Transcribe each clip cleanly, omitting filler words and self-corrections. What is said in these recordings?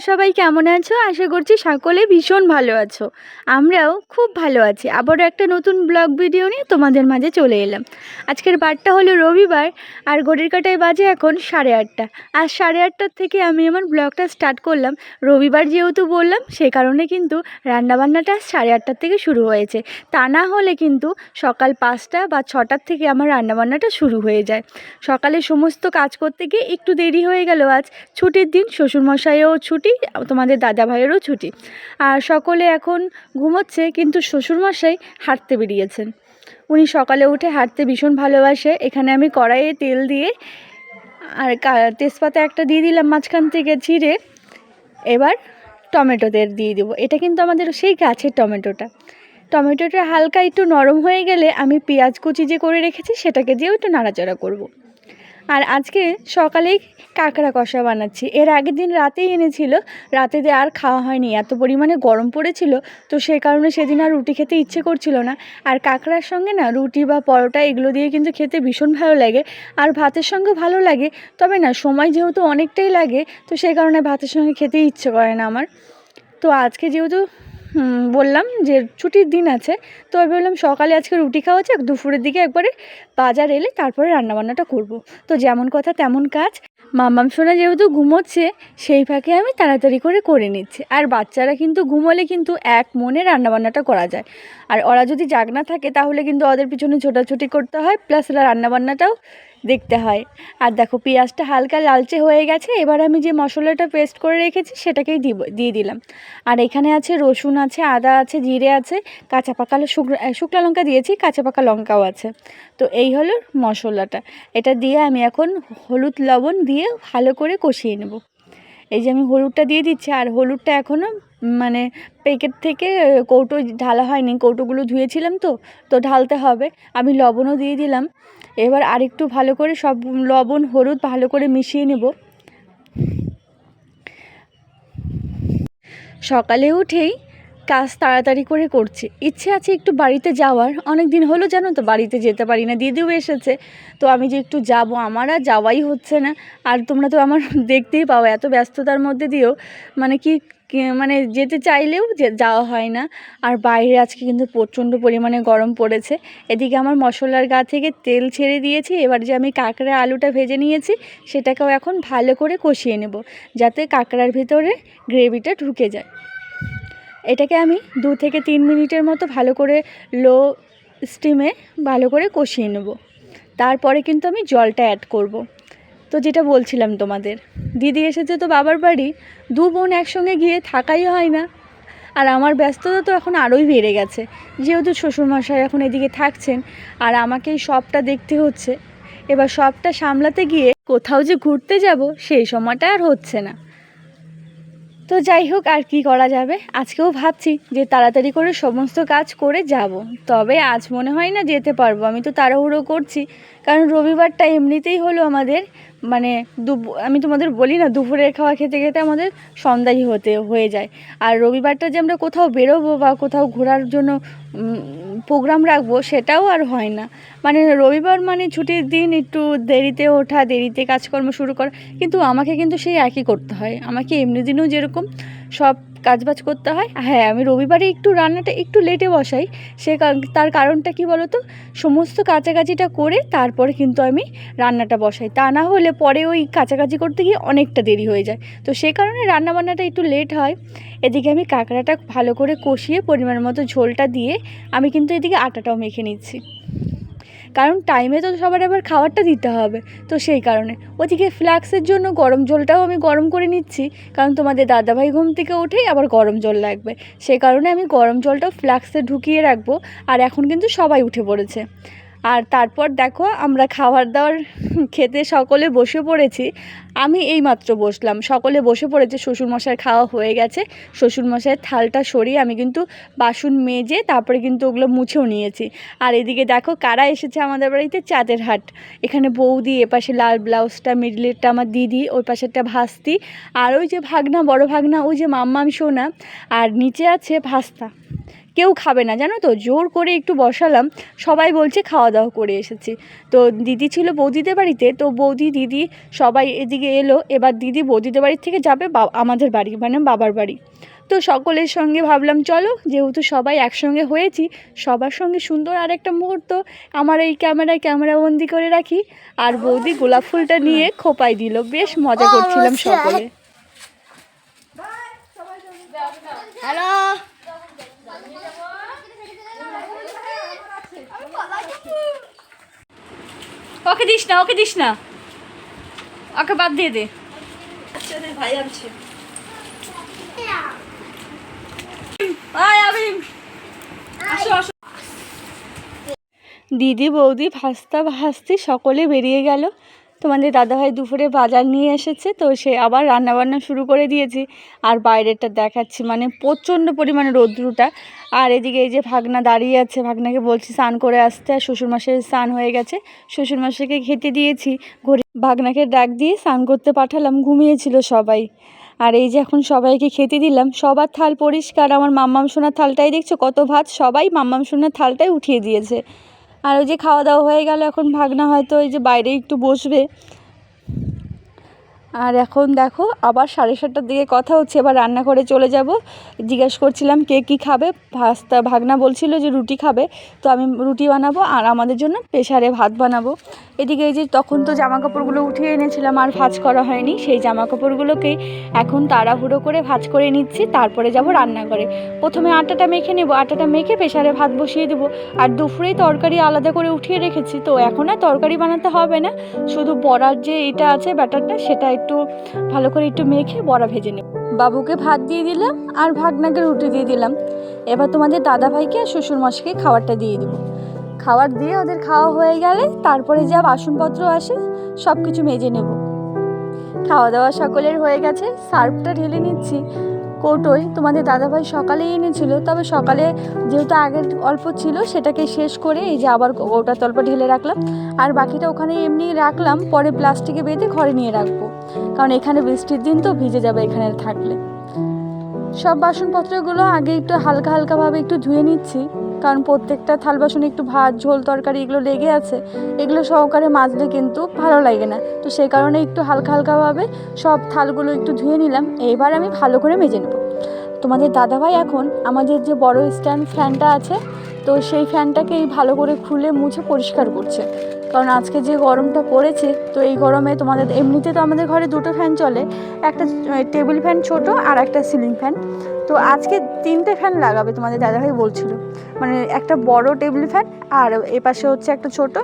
সবাই কেমন আছো? আশা করছি সকলে ভীষণ ভালো আছো। আমরাও খুব ভালো আছি। আবারও একটা নতুন ব্লগ ভিডিও নিয়ে তোমাদের মাঝে চলে এলাম। আজকের বারটা হলো রবিবার, আর ঘড়ির কাঁটায় বাজে এখন 8:30। আর 8:30 থেকে আমি আমার ব্লগটা স্টার্ট করলাম। রবিবার যেহেতু বললাম, সেই কারণে কিন্তু রান্নাবান্নাটা 8:30 থেকে শুরু হয়েছে। তা না হলে কিন্তু সকাল 5টা বা 6টার থেকে আমার রান্নাবান্নাটা শুরু হয়ে যায়। সকালে সমস্ত কাজ করতে গিয়ে একটু দেরি হয়ে গেল। আজ ছুটির দিন, শ্বশুরমশাইও ছুটি, তোমাদের দাদাভাইয়েরও ছুটি। আর সকলে এখন ঘুমোচ্ছে, কিন্তু শ্বশুরমশাই হাঁটতে বেরিয়েছেন। উনি সকালে উঠে হাঁটতে ভীষণ ভালোবাসে। এখানে আমি কড়াইয়ে তেল দিয়ে আর তেজপাতা একটা দিয়ে দিলাম মাঝখান থেকে চিড়ে। এবার টমেটোদের দিয়ে দেবো। এটা কিন্তু আমাদের সেই গাছের টমেটোটা হালকা একটু নরম হয়ে গেলে আমি পেঁয়াজ কুচি যে করে রেখেছি সেটাকে দিয়েও একটু নাড়াচাড়া করব। আর আজকে সকালেই কাঁকড়া কষা বানাচ্ছি। এর আগের দিন রাতেই এনেছিল, রাতে দিয়ে আর খাওয়া হয়নি, এত পরিমাণে গরম পড়েছিল। তো সেই কারণে সেদিন আর রুটি খেতে ইচ্ছে করছিল না। আর কাঁকড়ার সঙ্গে না রুটি বা পরোটা এগুলো দিয়ে কিন্তু খেতে ভীষণ ভালো লাগে, আর ভাতের সঙ্গে ভালো লাগে। তবে না, সময় যেহেতু অনেকটাই লাগে, তো সেই কারণে ভাতের সঙ্গে খেতে ইচ্ছে করে না আমার। তো আজকে যেহেতু বললাম যে ছুটির দিন আছে, তো আমি বললাম সকালে আজকে রুটি খাওয়া যাক, দুপুরের দিকে একবারে বাজার এলে তারপরে রান্নাবান্নাটা করব। তো যেমন কথা তেমন কাজ। মাম্মাম সোনা যেহেতু ঘুমোচ্ছে, সেই ফাঁকে আমি তাড়াতাড়ি করে নিচ্ছি। আর বাচ্চারা কিন্তু ঘুমোলে কিন্তু এক মনে রান্নাবান্নাটা করা যায়। আর ওরা যদি জাগনা থাকে তাহলে কিন্তু ওদের পিছনে ছোটাছুটি করতে হয়, প্লাস রান্নাবান্নাটাও দেখতে হয়। আর দেখো পেঁয়াজটা হালকা লালচে হয়ে গেছে। এবার আমি যে মশলাটা পেস্ট করে রেখেছি সেটাকেই দিয়ে দিলাম। আর এখানে আছে রসুন, আছে আদা, আছে জিরে, আছে কাঁচা পাকা শুকনো লঙ্কা দিয়েছি, কাঁচা পাকা লঙ্কাও আছে। তো এই হলো মশলাটা। এটা দিয়ে আমি এখন হলুদ লবণ দিয়ে ভালো করে কষিয়ে নেব। এই যে আমি হলুদটা দিয়ে দিচ্ছি, আর হলুদটা এখনও মানে প্যাকেট থেকে কৌটো ঢালা হয়নি, কৌটোগুলো ধুয়েছিলাম তো ঢালতে হবে। আমি লবণও দিয়ে দিলাম। এবার আরেকটু ভালো করে সব লবণ হলুদ ভালো করে মিশিয়ে নেব। সকালে উঠেই কাজ তাড়াতাড়ি করে করছি, ইচ্ছে আছে একটু বাড়িতে যাওয়ার। অনেক দিন হলো জানো তো বাড়িতে যেতে পারি না, দিদিও এসেছে। তো আমি যে একটু যাব, আমার আর যাওয়াই হচ্ছে না। আর তোমরা তো আমার দেখতেই পাও, এত ব্যস্ততার মধ্যে দিয়েও মানে মানে যেতে চাইলেও যাওয়া হয় না। আর বাইরে আজকে কিন্তু প্রচণ্ড পরিমাণে গরম পড়েছে। এদিকে আমার মশলার গা থেকে তেল ছেড়ে দিয়েছি। এবার যে আমি কাঁকড়া আলুটা ভেজে নিয়েছি সেটাকেও এখন ভালো করে কষিয়ে নেব, যাতে কাঁকড়ার ভিতরে গ্রেভিটা ঢুকে যায়। এটাকে আমি 2 থেকে 3 মিনিটের মতো ভালো করে লো স্টিমে ভালো করে কষিয়ে নেব। তারপরে কিন্তু আমি জলটা অ্যাড করব। তো যেটা বলছিলাম তোমাদের, দিদি এসেছে তো বাবার বাড়ি, 2 বোন একসঙ্গে গিয়ে থাকাই হয় না। আর আমার ব্যস্ততা তো এখন আরোই বেড়ে গেছে, যেহেতু শ্বশুরমশাই এখন এদিকে থাকছেন আর আমাকেই সবটা দেখতে হচ্ছে। এবার সবটা সামলাতে গিয়ে কোথাও যে ঘুরতে যাব সেই সময়টা আর হচ্ছে না। তো যাই হোক, আর কি করা যাবে। আজকেও ভাবছি যে তাড়াতাড়ি করে সমস্ত কাজ করে যাব, তবে আজ মনে হয় না যেতে পারবো। আমি তো তাড়াহুড়ো করছি, কারণ রবিবারটা এমনিতেই হলো আমাদের মানে আমি তোমাদের বলি না, দুপুরের খাওয়া খেতে খেতে আমাদের সন্ধ্যাই হয়ে যায়। আর রবিবারটা যে আমরা কোথাও বেরোবো বা কোথাও ঘোরার জন্য প্রোগ্রাম রাখবো সেটাও আর হয় না। মানে রবিবার মানে ছুটির দিন, একটু দেরিতে ওঠা, দেরিতে কাজকর্ম শুরু করা, কিন্তু আমাকে কিন্তু সেই একই করতে হয়। আমাকে এমনি দিনেও যেরকম সব কাজবাজ করতে হয়। হ্যাঁ, আমি রবিবারে একটু রান্নাটা একটু লেটে বসাই। তার কারণটা কি বলো তো, সমস্ত কাচাকাচিটা করে তারপরে কিন্তু আমি রান্নাটা বসাই। তা না হলে পরে ওই কাচাকাচি করতে গিয়ে অনেকটা দেরি হয়ে যায়। তো সেই কারণে রান্নাবান্নাটা একটু লেট হয়। এদিকে আমি কাঁকড়াটা ভালো করে কষিয়ে পরিমাণ মতো ঝোলটা দিয়ে আমি কিন্তু এদিকে আটাটাও মেখে নিচ্ছি, কারণ টাইমে তো সবার আবার খাবারটা দিতে হবে। তো সেই কারণে ওদিকে ফ্লাক্সের জন্য গরম জলটাও আমি গরম করে নিচ্ছি, কারণ তোমাদের দাদাভাই ঘুম থেকে উঠেই আবার গরম জল লাগবে। সেই কারণে আমি গরম জলটাও ফ্লাক্সে ঢুকিয়ে রাখবো। আর এখন কিন্তু সবাই উঠে পড়েছে। আর তারপর দেখো আমরা খাবার দাবার খেতে সকলে বসে পড়েছি। আমি এইমাত্র বসলাম, সকলে বসে পড়েছে, শ্বশুরমশাইয়ের খাওয়া হয়ে গেছে। শ্বশুরমশাইয়ের থালটা সরিয়ে আমি কিন্তু বাসন মেজে তারপরে কিন্তু ওগুলো মুছেও নিয়েছি। আর এদিকে দেখো কারা এসেছে আমাদের বাড়িতে, চাঁদের হাট। এখানে বৌদি, এপাশে লাল ব্লাউজটা মিডলেরটা আমার দিদি, ওই পাশেরটা ভাস্তি, আর ওই যে ভাগনা, বড় ভাগনা, ওই যে মাম্মাম সোনা, আর নিচে আছে ভাস্তা। কেউ খাবে না জানো তো, জোর করে একটু বসালাম, সবাই বলছে খাওয়া দাওয়া করে এসেছি। তো দিদি ছিল বৌদিদের বাড়িতে, তো বৌদি দিদি সবাই এদিকে এলো। এবার দিদি বৌদিদের বাড়ির থেকে যাবে আমাদের বাড়ি, মানে বাবার বাড়ি। তো সকলের সঙ্গে ভাবলাম চলো, যেহেতু সবাই একসঙ্গে হয়েছি, সবার সঙ্গে সুন্দর আর একটা মুহূর্ত আমার এই ক্যামেরাবন্দি করে রাখি। আর বৌদি গোলাপ ফুলটা নিয়ে খোপায় দিল, বেশ মজা করছিলাম সকলে। হ্যালো, ওকে দিস না, ওকে দিস না, ওকে বাদ দিয়ে দে। ভাই আছে দিদি বৌদি ভাজতে সকলে বেরিয়ে গেল। তোমাদের দাদাভাই দুপুরে বাজার নিয়ে এসেছে, তো সে আবার রান্নাবান্না শুরু করে দিয়েছি। আর বাইরেটা দেখাচ্ছি, মানে প্রচণ্ড পরিমাণে রৌদ্রটা। আর এদিকে এই যে ভাগনা দাঁড়িয়ে আছে, ভাগনাকে বলছি স্নান করে আসতে, আর শ্বশুরমশাই স্নান হয়ে গেছে, শ্বশুরমশাইকে খেতে দিয়েছি। ঘরে ভাগনাকে ডাক দিয়ে স্নান করতে পাঠালাম, ঘুমিয়েছিল সবাই। আর এই যে এখন সবাইকে খেতে দিলাম, সবার থাল পরিষ্কার। আমার মাম্মাম সোনার থালটাই দেখছো কত ভাত, সবাই মাম্মাম সোনার থালটাই উঠিয়ে দিয়েছে। আর ওই যে খাওয়া দাওয়া হয়ে গেল, এখন ভাগনা হয়তো এই যে বাইরে একটু বসবে। আর এখন দেখো আবার 7:30টার দিকে কথা হচ্ছে, এবার রান্নাঘরে চলে যাব। জিজ্ঞেস করছিলাম কে কী খাবে, ভাগনা বলছিল যে রুটি খাবে, তো আমি রুটি বানাবো আর আমাদের জন্য প্রেসারে ভাত বানাবো। এদিকে এই যে তখন তো জামাকাপড়গুলো উঠিয়ে এনেছিলাম, আর ভাঁজ করা হয়নি, সেই জামাকাপড়গুলোকেই এখন তাড়াহুড়ো করে ভাঁজ করে নিচ্ছি, তারপরে যাব রান্নাঘরে। প্রথমে আটাটা মেখে নেব, আটাটা মেখে প্রেসারে ভাত বসিয়ে দেবো। আর দুপুরেই তরকারি আলাদা করে উঠিয়ে রেখেছি, তো এখন আর তরকারি বানাতে হবে না, শুধু বড়ার যে এটা আছে ব্যাটারটা, সেটা একটু ভালো করে একটু মেখে বড়া ভেজে নেব। বাবুকে ভাত দিয়ে দিলাম আর ভাগনাকে রুটি দিয়ে দিলাম। এবার তোমাদের দাদাভাইকে আর শ্বশুরমশাইকে খাবারটা দিয়ে দেবো। খাবার দিয়ে ওদের খাওয়া হয়ে গেলে তারপরে যা বাসনপত্র আসে সব কিছু মেজে নেব। খাওয়া দাওয়া সকলের হয়ে গেছে, সার্ফটা ঢেলে নিচ্ছি কৌটোয়। তোমাদের দাদাভাই সকালেই এনেছিল, তবে সকালে যেহেতু আগের অল্প ছিল সেটাকে শেষ করে এই যে আবার ওটা তল্পা ঢেলে রাখলাম। আর বাকিটা ওখানে এমনি রাখলাম, পরে প্লাস্টিকে বেঁধে ঘরে নিয়ে রাখবো, কারণ এখানে বৃষ্টির দিন তো ভিজে যাবে এখানে থাকলে। সব বাসনপত্রগুলো আগে একটু হালকাভাবে একটু ধুয়ে নিচ্ছি, কারণ প্রত্যেকটা থাল বাসনে একটু ভাত ঝোল তরকারি এগুলো লেগে আছে, এগুলো সহকারে মাজলে কিন্তু ভালো লাগে না। তো সেই কারণে একটু হালকাভাবে সব থালগুলো একটু ধুয়ে নিলাম। এইবার আমি ভালো করে মেজে নেব। তোমাদের দাদাভাই এখন আমাদের যে বড় স্ট্যান্ড ফ্যানটা আছে, তো সেই ফ্যানটাকেই ভালো করে খুলে মুছে পরিষ্কার করছে, কারণ আজকে যে গরমটা পড়েছে, তো এই গরমে তোমাদের এমনিতে তো আমাদের ঘরে দুটো ফ্যান চলে, একটা টেবিল ফ্যান ছোট আর একটা সিলিং ফ্যান। তো আজকে 3টে ফ্যান লাগাবে তোমাদের দাদাভাই বলছিল, মানে একটা বড় টেবিল ফ্যান, আর এপাশে হচ্ছে একটা ছোট,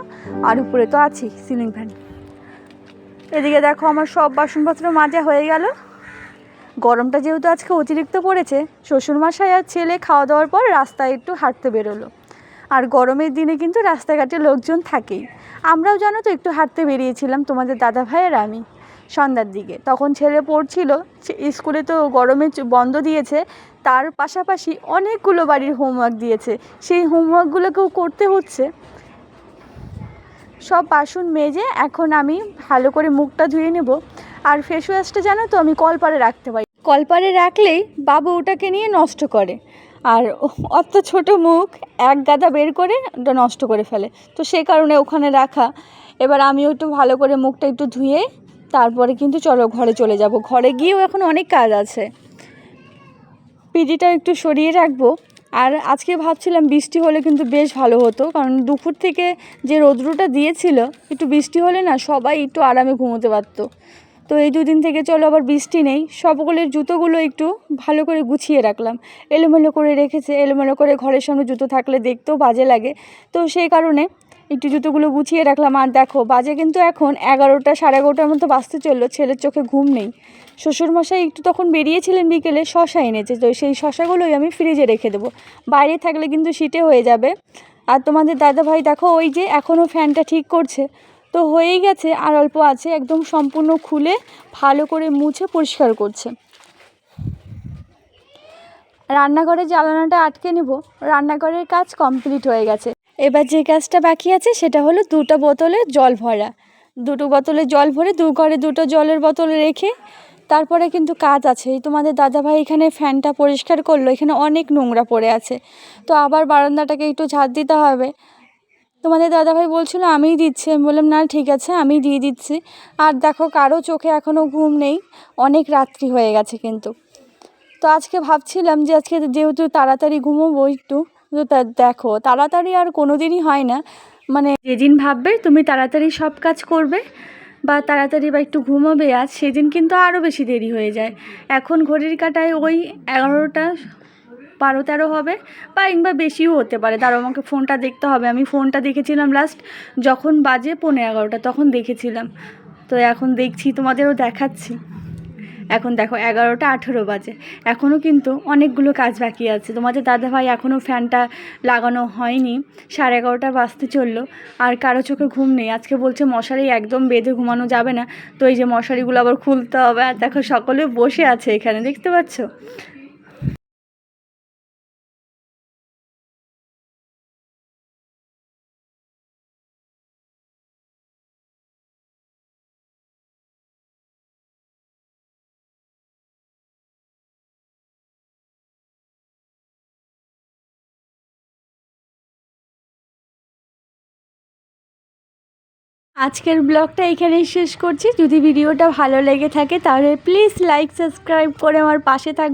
আর উপরে তো আছেই সিলিং ফ্যান। এদিকে দেখো আমার সব বাসনপত্র মাজা হয়ে গেল। গরমটা যেহেতু আজকে অতিরিক্ত পড়েছে, শ্বশুরমশাই আর ছেলে খাওয়া দাওয়ার পর রাস্তায় একটু হাঁটতে বেরোলো। আর গরমের দিনে কিন্তু রাস্তাঘাটে লোকজন থাকেই, আমরাও জানো তো একটু হাঁটতে বেরিয়েছিলাম তোমাদের দাদাভাই আর আমি সন্ধ্যার দিকে। তখন ছেলে পড়ছিল, স্কুলে তো গরমে বন্ধ দিয়েছে, তার পাশাপাশি অনেকগুলো বাড়ির হোমওয়ার্ক দিয়েছে, সেই হোমওয়ার্কগুলোকেও করতে হচ্ছে। সব বাসন মেজে এখন আমি ভালো করে মুখটা ধুয়ে নেব। আর ফেস ওয়াশটা জানো তো আমি কলপারে রাখতে পারি, কলপারে রাখলেই বাবু ওটাকে নিয়ে নষ্ট করে, আর অত ছোট মুখ এক গাদা বের করে ওটা নষ্ট করে ফেলে, তো সেই কারণে ওখানে রাখা। এবার আমিও একটু ভালো করে মুখটা একটু ধুয়ে তারপরে কিন্তু চলো ঘরে চলে যাব। ঘরে গিয়েও এখন অনেক কাজ আছে, পিডিটা একটু সরিয়ে রাখবো। আর আজকে ভাবছিলাম বৃষ্টি হলে কিন্তু বেশ ভালো হতো, কারণ দুপুর থেকে যে রৌদ্রটা দিয়েছিল, একটু বৃষ্টি হলে না সবাই একটু আরামে ঘুমোতে পারতো। তো এই 2 দিন থেকে চলো আবার বৃষ্টি নেই, সবগুলোর জুতোগুলো একটু ভালো করে গুছিয়ে রাখলাম। এলোমেলো করে রেখেছে, এলোমেলো করে ঘরের সামনে জুতো থাকলে দেখতেও বাজে লাগে, তো সেই কারণে একটু জুতোগুলো গুছিয়ে রাখলাম। আর দেখো বাজে কিন্তু এখন 11টা 11:30টার মতো বাজতে চললো, ছেলের চোখে ঘুম নেই। শ্বশুরমশাই একটু তখন বেরিয়েছিলেন বিকেলে, শশা এনেছে, তো সেই শশাগুলোই আমি ফ্রিজে রেখে দেবো, বাইরে থাকলে কিন্তু শীতে হয়ে যাবে। আর তোমাদের দাদাভাই দেখো ওই যে এখনও ফ্যানটা ঠিক করছে, তো হয়েই গেছে, আর অল্প আছে, একদম সম্পূর্ণ খুলে ভালো করে মুছে পরিষ্কার করছে। রান্নাঘরে জ্বালানাটা আটকে নেব, রান্নাঘরের কাজ কমপ্লিট হয়ে গেছে। এবার যে কাজটা বাকি আছে সেটা হলো 2টা বোতলে জল ভরা। 2টো বোতলে জল ভরে 2 ঘরে 2টো জলের বোতল রেখে তারপরে কিন্তু কাজ আছে। এই তোমাদের দাদাভাই এখানে ফ্যানটা পরিষ্কার করলো, এখানে অনেক নোংরা পড়ে আছে, তো আবার বারান্দাটাকে একটু ঝাড় দিতে হবে। তোমাদের দাদাভাই বলছিল আমিই দিচ্ছি, আমি বললাম না ঠিক আছে আমি দিয়ে দিচ্ছি। আর দেখো কারো চোখে এখনও ঘুম নেই, অনেক রাত্রি হয়ে গেছে কিন্তু। তো আজকে ভাবছিলাম যে আজকে যেহেতু তাড়াতাড়ি ঘুমোবো একটু, তো দেখো তাড়াতাড়ি আর কোনো দিনই হয় না, মানে যেদিন ভাববে তুমি তাড়াতাড়ি সব কাজ করবে বা তাড়াতাড়ি বা একটু ঘুমোবে আজ, সেদিন কিন্তু আরও বেশি দেরি হয়ে যায়। এখন ঘড়ির কাঁটায় ওই 11টা 12-13 হবে, বা কিংবা বেশিও হতে পারে। তার আমাকে ফোনটা দেখতে হবে, আমি ফোনটা দেখেছিলাম লাস্ট যখন বাজে 11:15 তখন দেখেছিলাম। তো এখন দেখছি, তোমাদেরও দেখাচ্ছি। এখন দেখো 11টা 18 বাজে, এখনও কিন্তু অনেকগুলো কাজ বাকি আছে। তোমাদের দাদাভাই এখনও ফ্যানটা লাগানো হয়নি, 11:30 বাজতে চললো, আর কারো চোখে ঘুম নেই। আজকে বলছে মশারি একদম বেঁধে ঘুমানো যাবে না, তো এই যে মশারিগুলো আবার খুলতে হবে। আর দেখো সকলে বসে আছে এখানে, দেখতে পাচ্ছ। আজকের ব্লগটা এখানেই শেষ করছি। যদি ভিডিওটা ভালো লেগে থাকে তাহলে প্লিজ লাইক সাবস্ক্রাইব করে আমার পাশে থাকবে।